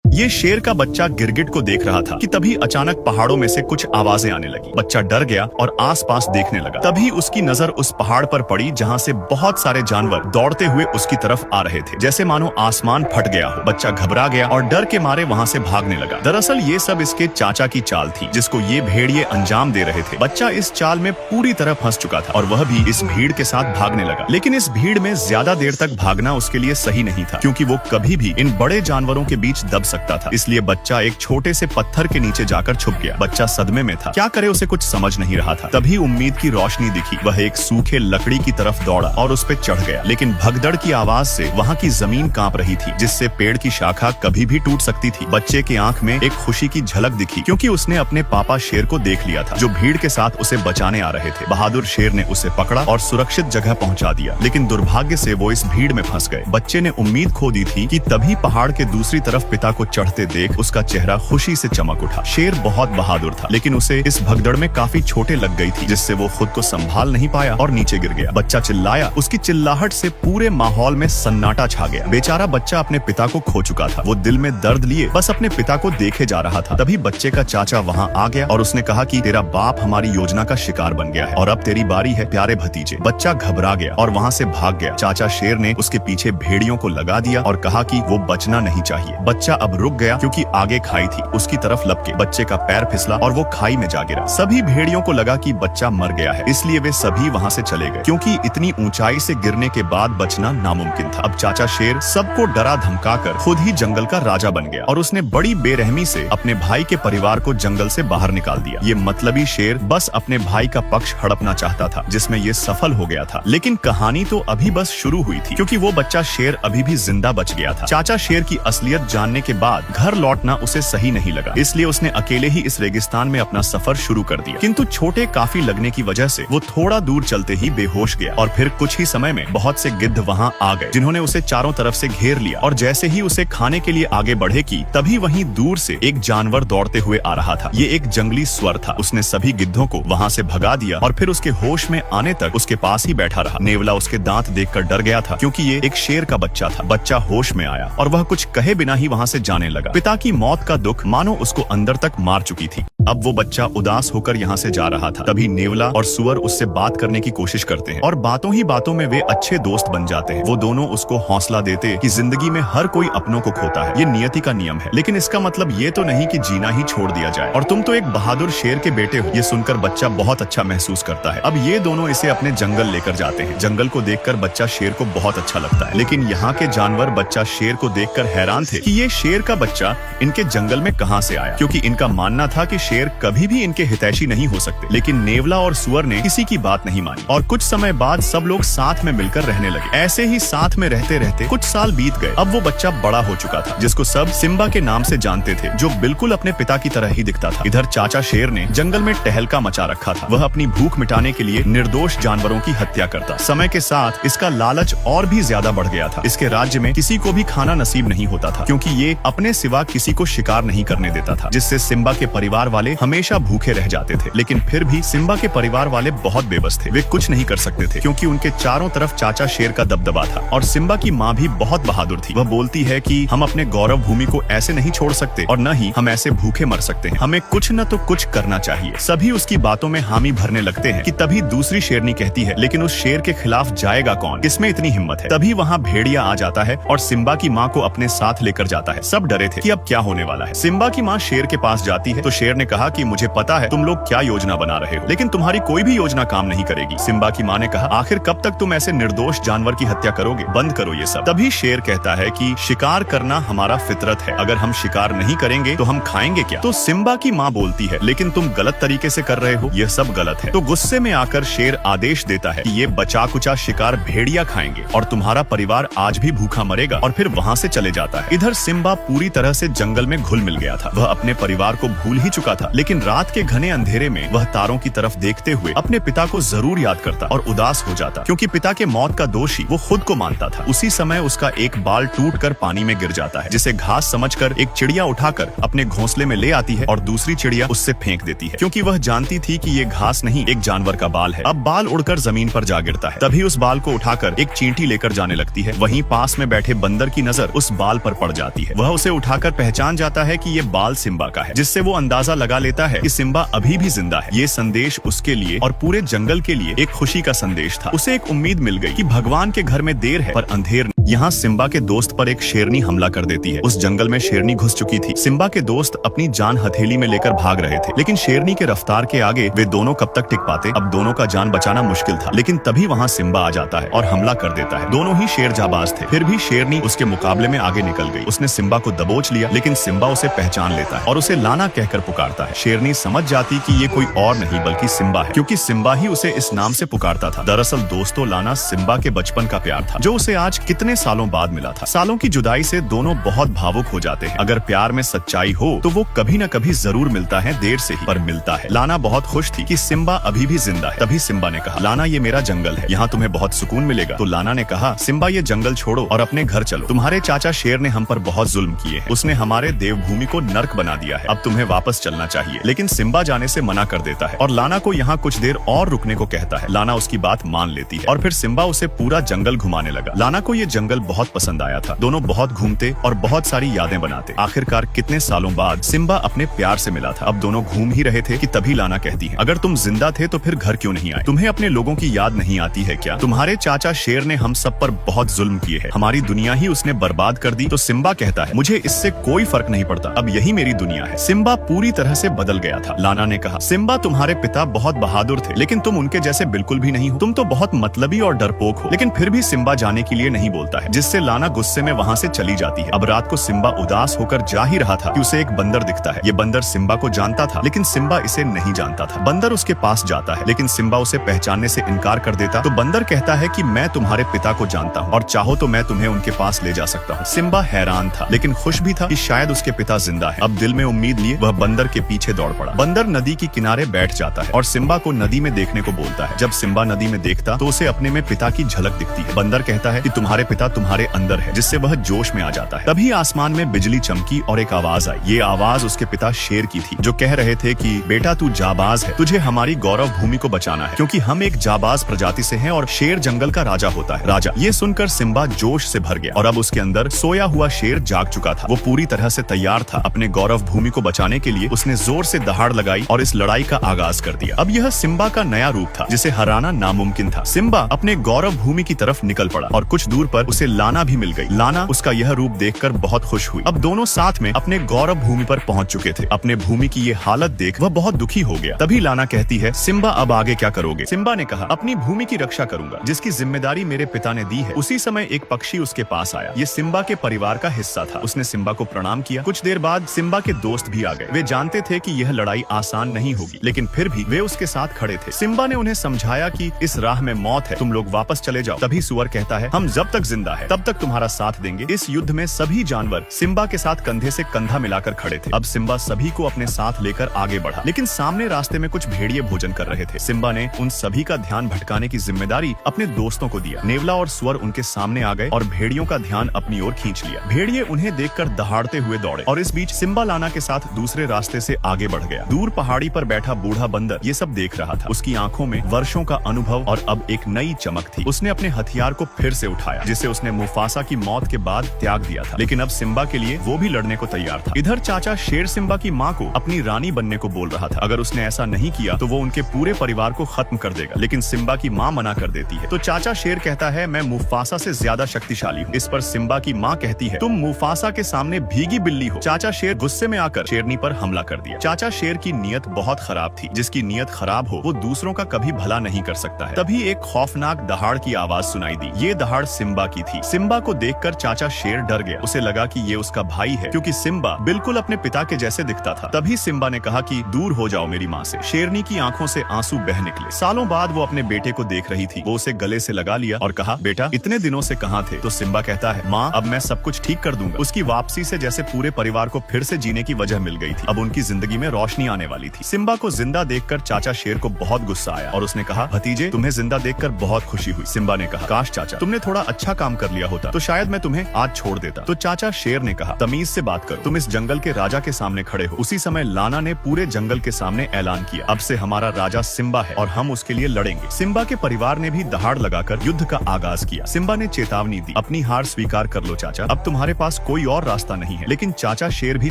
ये शेर का बच्चा गिरगिट को देख रहा था कि तभी अचानक पहाड़ों में से कुछ आवाजें आने लगी। बच्चा डर गया और आसपास देखने लगा। तभी उसकी नजर उस पहाड़ पर पड़ी जहाँ से बहुत सारे जानवर दौड़ते हुए उसकी तरफ आ रहे थे, जैसे मानो आसमान फट गया हो। बच्चा घबरा गया और डर के मारे वहाँ से भागने लगा। दरअसल ये सब इसके चाचा की चाल थी, जिसको ये भेड़िए अंजाम दे रहे थे। बच्चा इस चाल में पूरी तरह फंस चुका था और वह भी इस भीड़ के साथ भागने लगा। लेकिन इस भीड़ में ज्यादा देर तक भागना उसके लिए सही नहीं था, क्योंकि वो कभी भी इन बड़े जानवरों के बीच दब सकता था। इसलिए बच्चा एक छोटे से पत्थर के नीचे जाकर छुप गया। बच्चा सदमे में था, क्या करे उसे कुछ समझ नहीं रहा था। तभी उम्मीद की रोशनी दिखी। वह एक सूखे लकड़ी की तरफ दौड़ा और उस पे चढ़ गया। लेकिन भगदड़ की आवाज से वहाँ की जमीन कांप रही थी, जिससे पेड़ की शाखा कभी भी टूट सकती थी। बच्चे की आंख में एक खुशी की झलक दिखी, क्योंकि उसने अपने पापा शेर को देख लिया था, जो भीड़ के साथ उसे बचाने आ रहे थे। बहादुर शेर ने उसे पकड़ा और सुरक्षित जगह पहुंचा दिया। लेकिन दुर्भाग्य से वो इस भीड़ में फंस गए। बच्चे ने उम्मीद खो दी थी कि तभी पहाड़ के दूसरी तरफ पिता को चढ़ते देख उसका चेहरा खुशी से चमक उठा। शेर बहुत बहादुर था, लेकिन उसे इस भगदड़ में काफी चोटें लग गई थी, जिससे वो खुद को संभाल नहीं पाया और नीचे गिर गया। बच्चा चिल्लाया। उसकी चिल्लाहट से पूरे माहौल में सन्नाटा छा गया। बेचारा बच्चा अपने पिता को खो चुका था। वो दिल में दर्द लिए बस अपने पिता को देखे जा रहा था। तभी बच्चे का चाचा वहाँ आ गया और उसने कहा कि तेरा बाप हमारी योजना का शिकार बन गया है और अब तेरी बारी है प्यारे भतीजे। बच्चा घबरा गया और वहाँ से भाग गया। चाचा शेर ने उसके पीछे भेड़ियों को लगा दिया और कहा कि वो बचना नहीं चाहिए। बच्चा अब रुक गया, क्योंकि आगे खाई थी। उसकी तरफ लपके बच्चे का पैर फिसला और वो खाई में जा गिरा। सभी भेड़ियों को लगा कि बच्चा मर गया है, इसलिए वे सभी वहाँ से चले गए, क्योंकि इतनी ऊंचाई से गिरने के बाद बचना नामुमकिन था। अब चाचा शेर सबको डरा धमकाकर खुद ही जंगल का राजा बन गया और उसने बड़ी बेरहमी से अपने भाई के परिवार को जंगल से बाहर निकाल दिया। ये मतलबी शेर बस अपने भाई का पक्ष हड़पना चाहता था, जिसमें ये सफल हो गया था। लेकिन कहानी तो अभी बस शुरू हुई थी, क्योंकि वो बच्चा शेर अभी भी जिंदा बच गया था। चाचा शेर की असलियत जानने के बाद घर लौटना उसे सही नहीं लगा, इसलिए उसने अकेले ही इस रेगिस्तान में अपना सफर शुरू कर दिया। किंतु छोटे काफी लगने की वजह से वो थोड़ा दूर चलते ही बेहोश गया और फिर कुछ ही समय में बहुत से गिद्ध वहाँ आ गए, जिन्होंने उसे चारों तरफ से घेर लिया। और जैसे ही उसे खाने के लिए आगे बढ़े की तभी वहीं दूर से एक जानवर दौड़ते हुए आ रहा था। ये एक जंगली स्वर था। उसने सभी गिद्धों को वहाँ से भगा दिया और फिर उसके होश में आने तक उसके पास ही बैठा रहा। नेवला उसके दांत देखकर डर गया था, क्योंकि ये एक शेर का बच्चा था। बच्चा होश में आया और वह कुछ कहे बिना ही वहाँ से जाने लगा। पिता की मौत का दुख मानो उसको अंदर तक मार चुकी थी। अब वो बच्चा उदास होकर यहाँ से जा रहा था। तभी नेवला और सुअर उससे बात करने की कोशिश करते हैं और बातों ही बातों में वे अच्छे दोस्त बन जाते हैं। वो दोनों उसको हौसला देते कि जिंदगी में हर कोई अपनों को खोता है, ये नियति का नियम है। लेकिन इसका मतलब ये तो नहीं कि जीना ही छोड़ दिया जाए और तुम तो एक बहादुर शेर के बेटे हो। ये सुनकर बच्चा बहुत अच्छा महसूस करता है। अब ये दोनों इसे अपने जंगल लेकर जाते हैं। जंगल को देखकर बच्चा शेर को बहुत अच्छा लगता है, लेकिन यहाँ के जानवर बच्चा शेर को देखकर हैरान थे कि ये शेर का बच्चा इनके जंगल में कहाँ से आया, क्योंकि इनका मानना था कि शेर कभी भी इनके हितैषी नहीं हो सकते। लेकिन नेवला और सुअर ने किसी की बात नहीं मानी और कुछ समय बाद सब लोग साथ में मिलकर रहने लगे। ऐसे ही साथ में रहते रहते कुछ साल बीत गए। अब वो बच्चा बड़ा हो चुका था, जिसको सब सिम्बा के नाम से जानते थे, जो बिल्कुल अपने पिता की तरह ही दिखता था। इधर चाचा शेर ने जंगल में टहलका मचा रखा था। वह अपनी भूख मिटाने के लिए निर्दोष जानवरों की हत्या करता। समय के साथ इसका लालच और भी ज्यादा बढ़ गया था। इसके राज्य में किसी को भी खाना नसीब नहीं होता था, क्योंकि ये अपने सिवा किसी को शिकार नहीं करने देता था, जिससे सिम्बा के परिवार वाले हमेशा भूखे रह जाते थे। लेकिन फिर भी सिम्बा के परिवार वाले बहुत बेबस थे। वे कुछ नहीं कर सकते थे, क्योंकि उनके चारों तरफ चाचा शेर का दबदबा था। और सिम्बा की माँ भी बहुत बहादुर थी। वह बोलती है कि हम अपने गौरव भूमि को ऐसे नहीं छोड़ सकते और न ही हम ऐसे भूखे मर सकते हैं। हमें कुछ न तो कुछ करना चाहिए। सभी उसकी बातों में हामी भरने लगते हैं कि तभी दूसरी शेरनी कहती है, लेकिन उस शेर के खिलाफ जाएगा कौन? किसमें इतनी हिम्मत है? तभी वहाँ भेड़िया आ जाता है और सिम्बा की माँ को अपने साथ लेकर जाता है। सब डरे थे कि अब क्या होने वाला है। सिम्बा की माँ शेर के पास जाती है तो शेर ने कहा कि मुझे पता है तुम लोग क्या योजना बना रहे हो, लेकिन तुम्हारी कोई भी योजना काम नहीं करेगी। सिम्बा की माँ ने कहा, आखिर कब तक तुम ऐसे निर्दोष जानवर की हत्या करोगे? बंद करो ये सब। तभी शेर कहता है कि शिकार करना हमारा फितरत है, अगर हम शिकार नहीं करेंगे तो हम खाएंगे क्या? तो सिम्बा की माँ बोलती है, लेकिन तुम गलत तरीके से कर रहे हो, यह सब गलत है। तो गुस्से में आकर शेर आदेश देता है कि ये बचा कुचा शिकार भेड़िया खाएंगे और तुम्हारा परिवार आज भी भूखा मरेगा, और फिर वहाँ से चले जाता है। इधर सिम्बा पूरी तरह से जंगल में घुल मिल गया था। वह अपने परिवार को भूल ही चुका था, लेकिन रात के घने अंधेरे में वह तारों की तरफ देखते हुए अपने पिता को जरूर याद करता और उदास हो जाता, क्योंकि पिता के मौत का दोषी वो खुद को मानता था। उसी समय उसका एक बाल टूटकर पानी में गिर जाता है, जिसे घास समझकर एक चिड़िया उठाकर अपने घोंसले में ले आती है और दूसरी चिड़िया उससे फेंक देती है, क्योंकि वह जानती थी कि ये घास नहीं एक जानवर का बाल है। अब बाल उड़कर जमीन पर जा गिरता है। तभी उस बाल को उठाकर एक चींटी लेकर जाने लगती है। वहीं पास में बैठे बंदर की नजर उस बाल पर पड़ जाती है। वह उसे उठाकर पहचान जाता है कि ये बाल सिम्बा का है, जिससे वो अंदाजा लगा लेता है कि सिम्बा अभी भी जिंदा है। ये संदेश उसके लिए और पूरे जंगल के लिए एक खुशी का संदेश था। उसे एक उम्मीद मिल गई कि भगवान के घर में देर है पर अंधेर नहीं। यहाँ सिम्बा के दोस्त पर एक शेरनी हमला कर देती है। उस जंगल में शेरनी घुस चुकी थी। सिम्बा के दोस्त अपनी जान हथेली में लेकर भाग रहे थे, लेकिन शेरनी के रफ्तार के आगे वे दोनों कब तक टिक पाते। अब दोनों का जान बचाना मुश्किल था, लेकिन तभी वहाँ सिम्बा आ जाता है और हमला कर देता है। दोनों ही शेर जाबाज थे, फिर भी शेरनी उसके मुकाबले में आगे निकल गई। उसने सिम्बा को दबोच लिया, लेकिन सिम्बा उसे पहचान लेता है और उसे लाना कहकर पुकारता है। शेरनी समझ जाती कि ये कोई और नहीं बल्कि सिम्बा है, क्योंकि सिम्बा ही उसे इस नाम से पुकारता था। दरअसल दोस्तों, लाना सिम्बा के बचपन का प्यार था, जो उसे आज कितने सालों बाद मिला था। सालों की जुदाई से दोनों बहुत भावुक हो जाते हैं। अगर प्यार में सच्चाई हो तो वो कभी न कभी जरूर मिलता है, देर से ही पर मिलता है। लाना बहुत खुश थी कि सिम्बा अभी भी जिंदा है। तभी सिम्बा ने कहा, लाना ये मेरा जंगल है, यहाँ तुम्हें बहुत सुकून मिलेगा। तो लाना ने कहा, सिम्बा ये जंगल छोड़ो और अपने घर चलो। तुम्हारे चाचा शेर ने हम पर बहुत जुल्म किए हैं। उसने हमारे देवभूमि को नर्क बना दिया है। अब तुम्हें वापस चलना चाहिए। लेकिन सिम्बा जाने से मना कर देता है और लाना को यहाँ कुछ देर और रुकने को कहता है। लाना उसकी बात मान लेती है और फिर सिम्बा उसे पूरा जंगल घुमाने लगा। लाना को ये जंगल बहुत पसंद आया था। दोनों बहुत घूमते और बहुत सारी यादें बनाते। आखिरकार कितने सालों बाद सिम्बा अपने प्यार से मिला था। अब दोनों घूम ही रहे थे कि तभी लाना कहती है, अगर तुम जिंदा थे तो फिर घर क्यों नहीं आए? तुम्हें अपने लोगों की याद नहीं आती है क्या? तुम्हारे चाचा शेर ने हम सब पर बहुत जुल्म किए हैं। हमारी दुनिया ही उसने बर्बाद कर दी। तो सिम्बा कहता है, मुझे इससे कोई फर्क नहीं पड़ता, अब यही मेरी दुनिया है। सिम्बा पूरी तरह से बदल गया था। लाना ने कहा, सिम्बा तुम्हारे पिता बहुत बहादुर थे, लेकिन तुम उनके जैसे बिल्कुल भी नहीं हो। तुम तो बहुत मतलबी और डरपोक हो। लेकिन फिर भी सिम्बा जाने के लिए नहीं बोलता है, जिससे लाना गुस्से में वहाँ से चली जाती है। अब रात को सिम्बा उदास होकर जा ही रहा था कि उसे एक बंदर दिखता है। ये बंदर सिम्बा को जानता था, लेकिन सिम्बा इसे नहीं जानता था। बंदर उसके पास जाता है, लेकिन सिम्बा उसे पहचानने से इनकार कर देता। तो बंदर कहता है कि मैं तुम्हारे पिता को जानता हूँ और चाहो तो मैं तुम्हें उनके पास ले जा सकता हूँ। सिम्बा हैरान था, लेकिन खुश भी था कि शायद उसके पिता जिंदा है। अब दिल में उम्मीद लिए वह बंदर के पीछे दौड़ पड़ा। बंदर नदी के किनारे बैठ जाता है और सिम्बा को नदी में देखने को बोलता है। जब सिम्बा नदी में देखता तो उसे अपने में पिता की झलक दिखती है। बंदर कहता है कि तुम्हारे पिता तुम्हारे अंदर है, जिससे वह जोश में आ जाता है। तभी आसमान में बिजली चमकी और एक आवाज आई। ये आवाज उसके पिता शेर की थी, जो कह रहे थे कि बेटा तू जाबाज है, तुझे हमारी गौरव भूमि को बचाना है, क्योंकि हम एक जाबाज प्रजाति से हैं और शेर जंगल का राजा होता है। राजा। ये सुनकर सिम्बा जोश से भर गया और अब उसके अंदर सोया हुआ शेर जाग चुका था। वो पूरी तरह से तैयार था। अपने गौरव भूमि को बचाने के लिए उसने जोर से दहाड़ लगाई और इस लड़ाई का आगाज कर दिया। अब यह सिम्बा का नया रूप था, जिसे हराना नामुमकिन था। सिम्बा अपने गौरव भूमि की तरफ निकल पड़ा और कुछ दूर पर उसे लाना भी मिल गई। लाना उसका यह रूप देखकर बहुत खुश हुई। अब दोनों साथ में अपने गौरव भूमि पर पहुंच चुके थे। अपने भूमि की ये हालत देख वह बहुत दुखी हो गया। तभी लाना कहती है, सिम्बा अब आगे क्या करोगे? सिम्बा ने कहा, अपनी भूमि की रक्षा करूंगा, जिसकी जिम्मेदारी मेरे पिता ने दी है। उसी समय एक पक्षी उसके पास आया। ये सिम्बा के परिवार का हिस्सा था। उसने सिम्बा को प्रणाम किया। कुछ देर बाद सिम्बा के दोस्त भी आ गए। वे जानते थे कि यह लड़ाई आसान नहीं होगी, लेकिन फिर भी वे उसके साथ खड़े थे। सिम्बा ने उन्हें समझाया कि इस राह में मौत है, तुम लोग वापस चले जाओ। तभी सुअर कहता है, हम जब तक जिंदा है तब तक तुम्हारा साथ देंगे। इस युद्ध में सभी जानवर सिम्बा के साथ कंधे से कंधा मिलाकर खड़े थे। अब सिम्बा सभी को अपने साथ लेकर आगे बढ़ा, लेकिन सामने रास्ते में कुछ भेड़िए भोजन कर रहे थे। सिम्बा ने उन सभी का ध्यान भटकाने की जिम्मेदारी अपने दोस्तों को दिया। नेवला और सुअर उनके सामने आ गए और भेड़ियों का ध्यान अपनी ओर खींच लिया। भेड़िए उन्हें देखकर दहाड़ते हुए दौड़े और इस बीच सिम्बा लाना के साथ दूसरे रास्ते से आगे बढ़ गया। दूर पहाड़ी पर बैठा बूढ़ा बंदर ये सब देख रहा था। उसकी आंखों में वर्षों का अनुभव और अब एक नई चमक थी। उसने अपने हथियार को फिर से उठाया, जिसे उसने मुफासा की मौत के बाद त्याग दिया था, लेकिन अब सिम्बा के लिए वो भी लड़ने को तैयार था। इधर चाचा शेर सिम्बा की माँ को अपनी रानी बनने को बोल रहा था। अगर उसने ऐसा नहीं किया तो वो उनके पूरे परिवार को खत्म कर देगा, लेकिन सिम्बा की माँ मना कर देती है। तो चाचा शेर कहता है, मैं मुफासा से ज्यादा शक्तिशाली हूँ। इस पर सिम्बा की माँ कहती है, तुम मुफासा के सामने भीगी बिल्ली हो। चाचा शेर गुस्से में आकर शेरनी पर हमला कर दिया। चाचा शेर की नीयत बहुत खराब थी। जिसकी नीयत खराब हो वो दूसरों का कभी भला नहीं कर सकता है। तभी एक खौफनाक दहाड़ की आवाज सुनाई दी। ये दहाड़ सिम्बा की की थी। सिम्बा को देखकर चाचा शेर डर गया। उसे लगा कि ये उसका भाई है, क्योंकि सिम्बा बिल्कुल अपने पिता के जैसे दिखता था। तभी सिम्बा ने कहा कि दूर हो जाओ मेरी माँ से। शेरनी की आंखों से आंसू बह निकले। सालों बाद वो अपने बेटे को देख रही थी। वो उसे गले से लगा लिया और कहा, बेटा इतने दिनों से कहाँ थे? तो सिम्बा कहता है, माँ अब मैं सब कुछ ठीक कर दूंगा। उसकी वापसी से जैसे पूरे परिवार को फिर से जीने की वजह मिल गई थी। अब उनकी जिंदगी में रोशनी आने वाली थी। सिम्बा को जिंदा देखकर चाचा शेर को बहुत गुस्सा आया और उसने कहा, भतीजे तुम्हें जिंदा देखकर बहुत खुशी हुई। सिम्बा ने कहा, काश चाचा तुमने थोड़ा अच्छा काम कर लिया होता तो शायद मैं तुम्हें आज छोड़ देता। तो चाचा शेर ने कहा, तमीज से बात करो, तुम इस जंगल के राजा के सामने खड़े हो। उसी समय लाना ने पूरे जंगल के सामने ऐलान किया, अब से हमारा राजा सिम्बा है और हम उसके लिए लड़ेंगे। सिम्बा के परिवार ने भी दहाड़ लगाकर युद्ध का आगाज किया। सिम्बा ने चेतावनी दी, अपनी हार स्वीकार कर लो चाचा, अब तुम्हारे पास कोई और रास्ता नहीं है। लेकिन चाचा शेर भी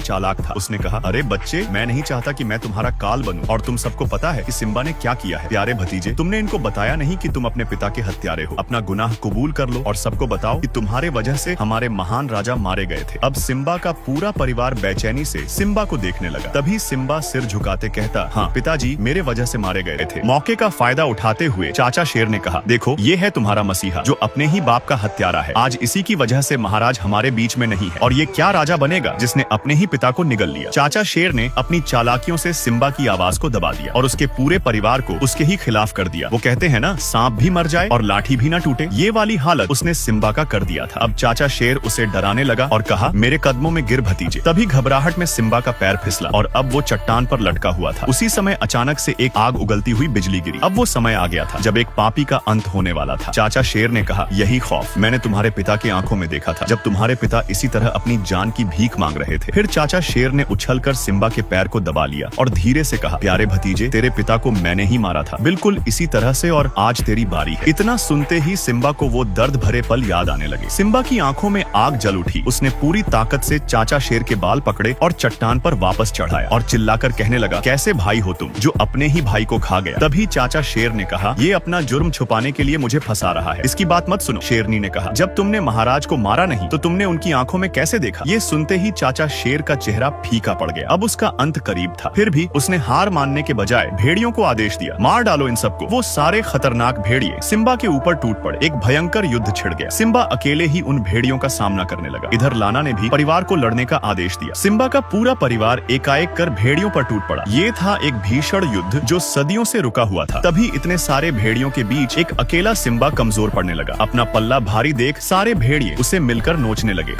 चालाक था। उसने कहा, अरे बच्चे, मैं नहीं चाहता कि मैं तुम्हारा काल बनूं। और तुम सबको पता है कि सिम्बा ने क्या किया है। प्यारे भतीजे, तुमने इनको बताया नहीं कि तुम अपने पिता के हत्यारे हो। अपना गुनाह कबूल कर लो और सबको बताओ कि तुम्हारे वजह से हमारे महान राजा मारे गए थे। अब सिम्बा का पूरा परिवार बेचैनी से सिम्बा को देखने लगा। तभी सिम्बा सिर झुकाते कहता, हाँ पिताजी, मेरे वजह से मारे गए थे। मौके का फायदा उठाते हुए चाचा शेर ने कहा, देखो ये है तुम्हारा मसीहा जो अपने ही बाप का हत्यारा है। आज इसी की वजह से महाराज हमारे बीच में नहीं है। और ये क्या राजा बनेगा जिसने अपने ही पिता को निगल लिया। चाचा शेर ने अपनी चालाकियों से सिम्बा की आवाज को दबा दिया और उसके पूरे परिवार को उसके ही खिलाफ कर दिया। वो कहते हैं ना, सांप भी मर जाए और लाठी भी ना टूटे, ये वाली हालत उसने सिम्बा का कर दिया था। अब चाचा शेर उसे डराने लगा और कहा, मेरे कदमों में गिर भतीजे। तभी घबराहट में सिम्बा का पैर फिसला और अब वो चट्टान पर लटका हुआ था। उसी समय अचानक से एक आग उगलती हुई बिजली गिरी। अब वो समय आ गया था जब एक पापी का अंत होने वाला था। चाचा शेर ने कहा, यही खौफ मैंने तुम्हारे पिता की आंखों में देखा था जब तुम्हारे पिता इसी तरह अपनी जान की भीख मांग रहे थे। फिर चाचा शेर ने उछलकर सिम्बा के पैर को दबा लिया और धीरे से कहा, प्यारे भतीजे, तेरे पिता को मैंने ही मारा था, बिल्कुल इसी तरह से, और आज तेरी बारी है। इतना सुनते ही सिम्बा को वो दर्द भरे पल याद आने लगे। सिम्बा की आंखों में आग जल उठी। उसने पूरी ताकत से चाचा शेर के बाल पकड़े और चट्टान पर वापस चढ़ाया और चिल्लाकर कहने लगा, कैसे भाई हो तुम जो अपने ही भाई को खा गया। तभी चाचा शेर ने कहा, ये अपना जुर्म छुपाने के लिए मुझे फंसा रहा है, इसकी बात मत सुनो। शेरनी ने कहा, जब तुमने महाराज को मारा नहीं तो तुमने उनकी आंखों में कैसे देखा। ये सुनते ही चाचा शेर का चेहरा फीका पड़ गया। अब उसका अंत करीब था। फिर भी उसने हार मानने के बजाय भेड़ियों को आदेश दिया, मार डालो इन सबको। वो सारे खतरनाक भेड़िए सिम्बा के ऊपर टूट पड़े। एक भयंकर युद्ध छिड़ गया। सिम्बा अकेले ही उन भेड़ियों का सामना करने लगा। इधर लाना ने भी परिवार को लड़ने का आदेश दिया। सिम्बा का पूरा परिवार एकाएक कर भेड़ियों पर टूट पड़ा। ये था एक भीषण युद्ध जो सदियों से रुका हुआ था। तभी इतने सारे भेड़ियों के बीच एक अकेला सिम्बा कमजोर पड़ने लगा। अपना पल्ला भारी देख सारे भेड़िए उसे मिलकर नोचने लगे।